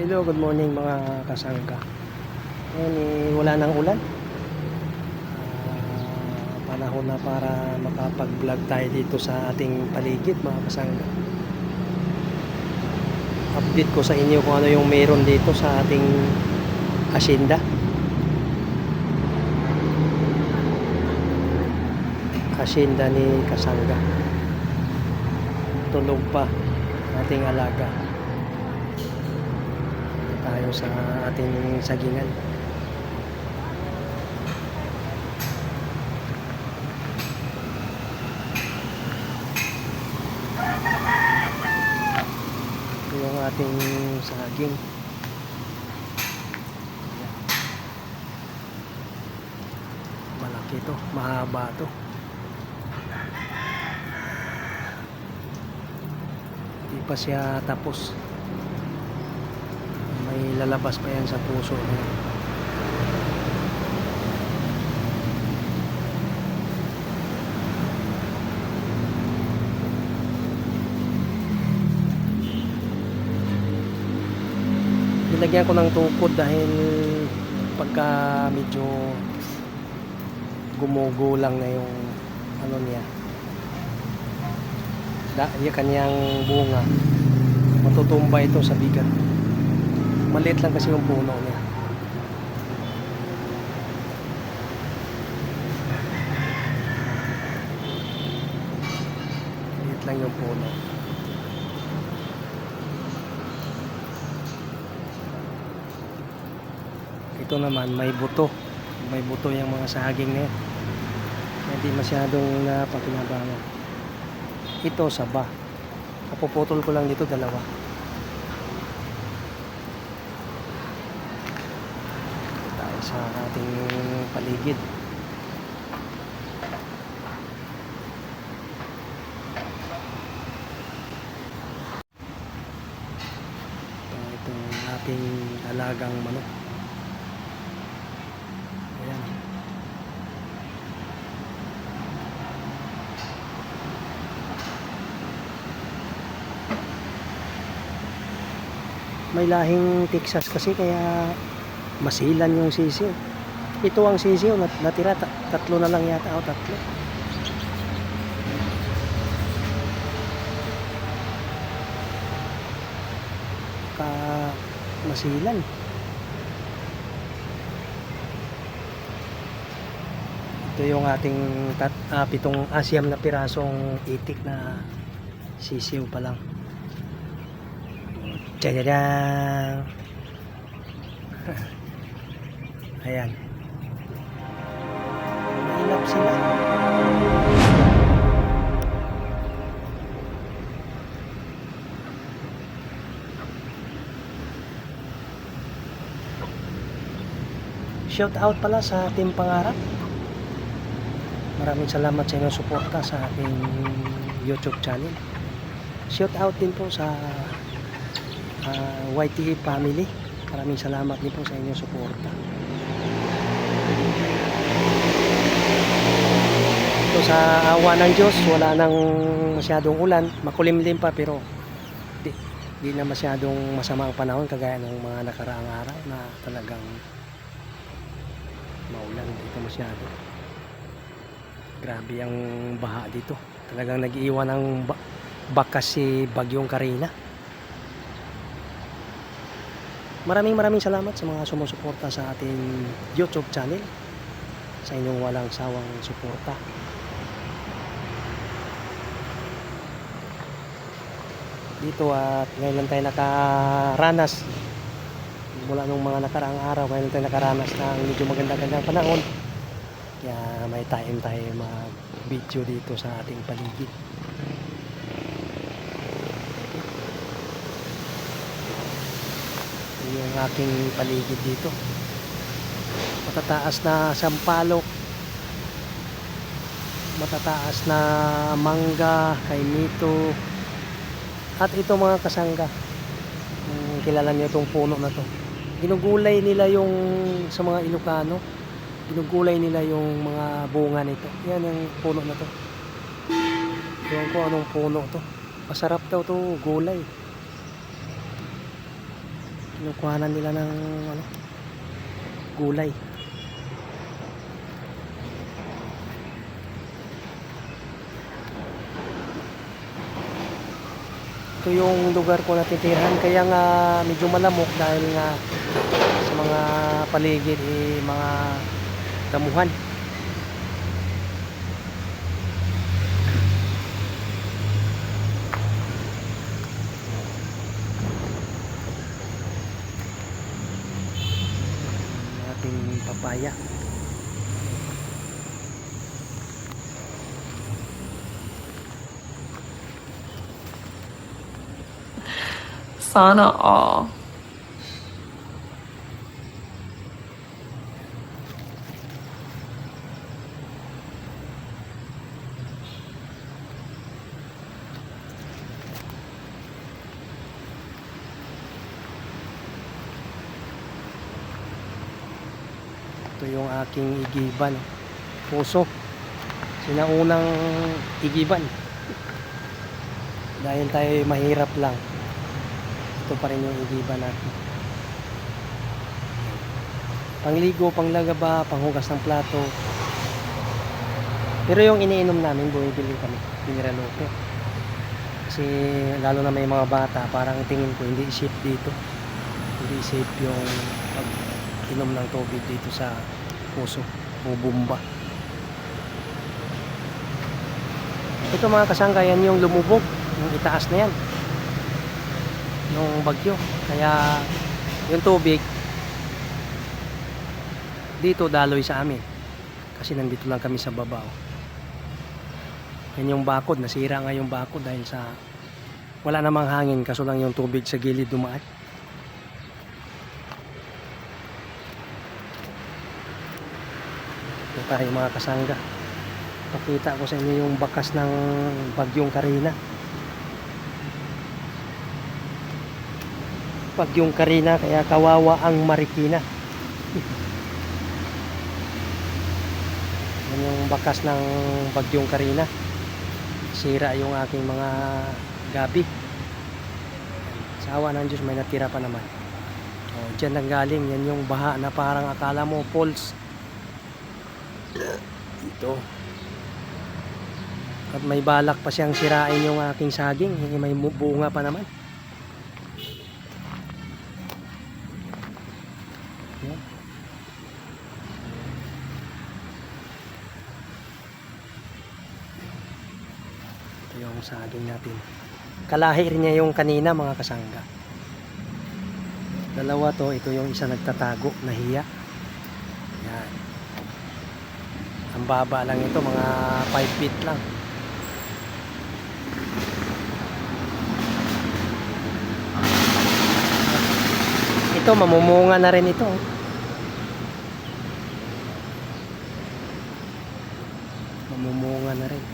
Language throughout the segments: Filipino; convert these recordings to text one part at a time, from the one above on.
Hello, good morning mga kasangka. Ngayon wala nang ulan. Panahon na para makapag-vlog tayo dito sa ating paligid mga kasangka. Update ko sa inyo kung ano yung meron dito sa ating asyenda. Asyenda ni Kasangga. Tulog pa ating alaga. Tayo sa ating sagingan. Ito yung ating saging. Malaki to, mahaba to. Hindi pa siya tapos. May lalabas pa yan sa puso niya. Nilagyan ko ng tukod dahil pagka medyo gumugulang na yung ano niya, yung kanyang bunga, matutumba ito sa bigat. Maliit lang kasi yung puno niya. Maliit lang yung puno. Ito naman may buto. May buto yung mga saging na yan. Hindi masyadong napakinabangan. Ito saba. Kapuputol ko lang dito dalawa. Tayo sa ating paligid. Itong ating alagang manok. Ayan. May lahing Texas kasi kaya masilan yung sisiw. Ito ang sisiw natira, tatlo na lang yata o tatlo. Masilan. Ito yung ating 7 na pirasong itik na sisiw pa lang. Tadadang! Ayan. Mahilap sila. Shout out pala sa Team Pangarap. Maraming salamat sa inyong suporta sa ating YouTube channel. Shout out din po sa YTE family. Maraming salamat din po sa inyong suporta. Ito sa awa ng Diyos, wala nang masyadong ulan, makulimlim pa pero di na masyadong masama ang panahon kagaya ng mga nakaraang araw na talagang maulan dito masyado. Grabe ang baha dito. Talagang nag-iwan ng bakas si Bagyong Karina. Maraming salamat sa mga sumusuporta sa ating YouTube channel, sa inyong walang sawang suporta. Dito at ngayon lang tayo nakaranas mula nung mga nakaraang araw, ngayon lang tayo nakaranas ng medyo maganda-gandang panahon. Kaya may time tayo mag-video dito sa ating paligid. Yung aking paligid dito, matataas na sampalok, matataas na mangga, kainito, at ito mga kasangga. Kilala niyo itong puno na to. Ginugulay nila yung sa mga Ilocano, ginugulay nila yung mga bunga nito. Yan yung puno na to. Ewan ko anong puno to. Masarap daw to gulay. Kinukuhanan nila ng ano, gulay. Ito yung lugar ko natitirahan, kaya nga medyo malamok dahil nga sa mga paligid mga damuhan. Ating papaya. Sana all. Ito yung aking igiban, puso. Sinaunang igiban. Dahil tayo mahirap lang, ito pa rin yung igiban natin. Pangligo, panglagaba, panghugas ng plato. Pero yung iniinom namin, bumibili kami, mineral water. Kasi lalo na may mga bata, parang tingin ko hindi safe dito. Hindi safe yung pag-inom ng tubig dito sa puso o bumba. Ito mga kasangga, yan yung lumubog, yung itaas na yan, yung bagyo. Kaya yung tubig dito daloy sa amin kasi nandito lang kami sa baba. Yan yung bakod, nasira nga yung bakod dahil sa wala namang hangin, kaso lang yung tubig sa gilid dumaan. Ito tayo mga kasangga, pakita ko sa inyo yung bakas ng bagyong Karina. Bagyong Karina, kaya kawawa ang Marikina. Yan yung bakas ng bagyong Karina. Sira yung aking mga gabi. Sa awa ng Diyos may natira pa naman. Diyan nanggaling, yan yung baha na parang akala mo falls. Ito. At may balak pa siyang sirain yung aking saging, may bunga pa naman. Yan. Ito yung saging natin. Kalahi rin niya yung kanina mga kasangga. Dalawa to, ito yung isa nagtatago, nahiya. Yan. Ang baba lang ito, mga 5 feet lang. Ito, mamumunga na rin ito. Mamumunga na rin.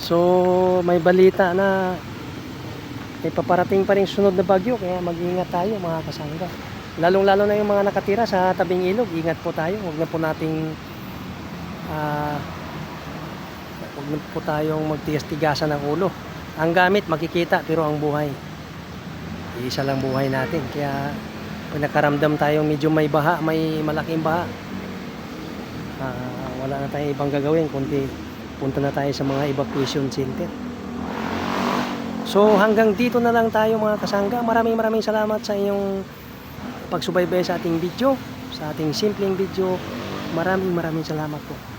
So, may balita na may paparating pa rin sunod na bagyo, kaya mag-iingat tayo mga kasangga. Lalong-lalo na yung mga nakatira sa tabing ilog, ingat po tayo. Huwag na po nating huwag na po tayong magtigas-tigasan ng ulo. Ang gamit makikita, pero ang buhay, isa lang buhay natin. Kaya pag nakaramdam tayong medyo may baha, may malaking baha, wala na tayong ibang gagawin kundi punta na tayo sa mga evacuation center. So hanggang dito na lang tayo mga kasangga. Maraming salamat sa inyong pagsubaybay sa ating video, sa ating simpleng video. Maraming salamat po.